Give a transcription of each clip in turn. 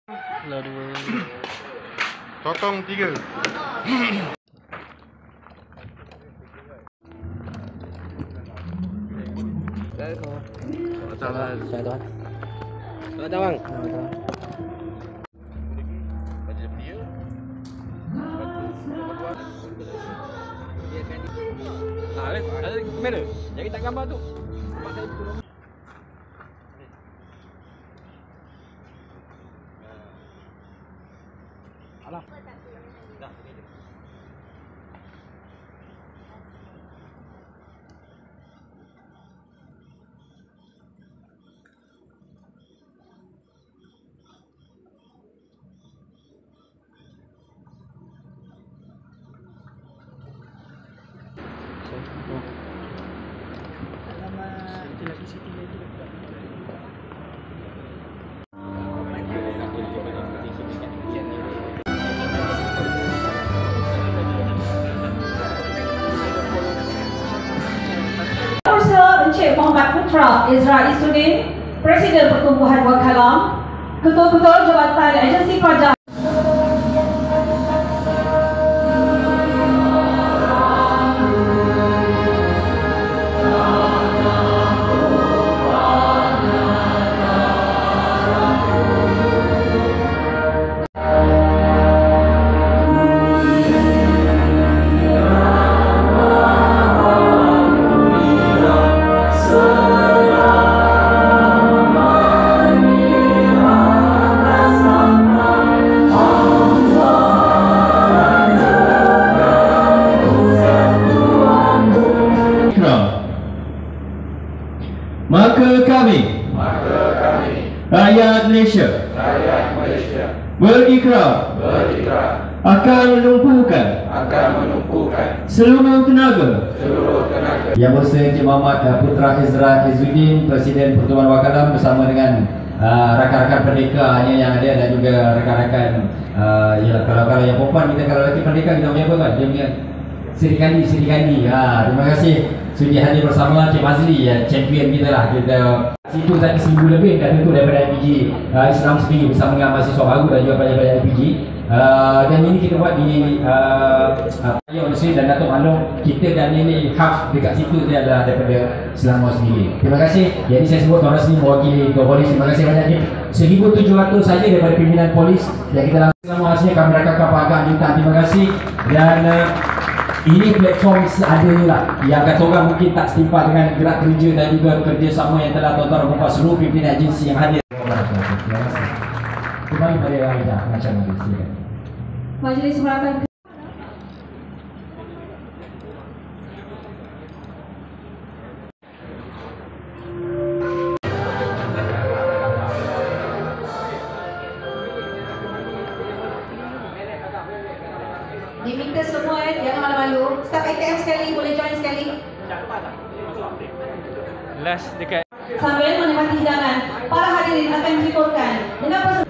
Dua. Potong 3. Saya tuan. Ada bang. Baca dia. Ada kamera. Jadi tak gambar tu. Alah. Dah. Encik Muhammad Putra Izra Isudin, Presiden Pertumbuhan Wakalam, Ketua-Ketua Jabatan Agensi Pajak. Maka kami rakyat Malaysia berikrar akan menumpukan seluruh tenaga Yang Berhormat Encik Muhammad Putra Izra Izzuddin, Presiden Pertubuhan Wakalam bersama dengan rakan-rakan pendekanya yang ada dan juga rakan-rakan kalau yang perempuan kita, kalau lelaki pendeka kita punya apa kan? Dia punya Sirikandi. Terima kasih sudi hadir bersama Cik Mazli, champion kita lah. Kita situ tadi 1,000 lebih kat tu daripada IPG Islam sendiri bersama dengan mahasiswa baru dan juga pelajar-pelajar IPG. Dan ini kita buat di Ayah Nusri dan Datuk Manung. Kita dan ini half dekat situ dia adalah daripada Selangor sendiri. Terima kasih. Jadi saya sebut Tuan Rasmi mewakili Ketua Polis. Terima kasih banyak. 1,700 saja daripada pimpinan polis yang kita langsung Selangor hasilnya akan merakamkan pagak jutaan. Terima kasih. Dan ini platform seadanya lah yang kata orang mungkin tak setimpal dengan gerak kerja dan juga kerjasama yang telah tuan-tuan dan puan seluruh pimpinan agensi yang hadir. Terima kasih. Kembali pada Aida macam mana? Silakan. Majlis Merakan diminta semua jangan malu-malu. Staff ATM sekali boleh join sekali. Last dekat. Sambil menikmati hidangan, para hadirin akan dihiburkan dengan pesan.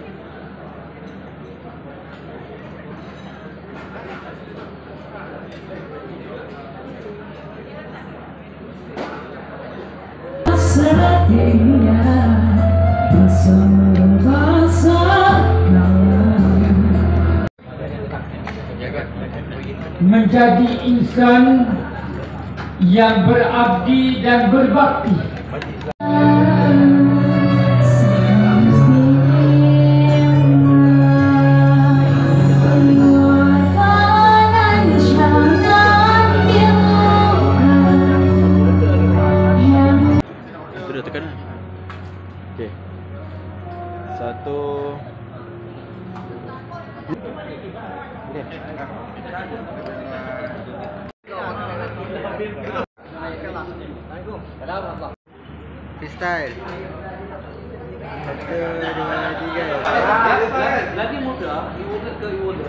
Menjadi insan yang berabdi dan berbakti. Sudah tekan. Okey. 1 Freestyle. 1, 2, 3. lagi muda, e-wallet ke e-wallet.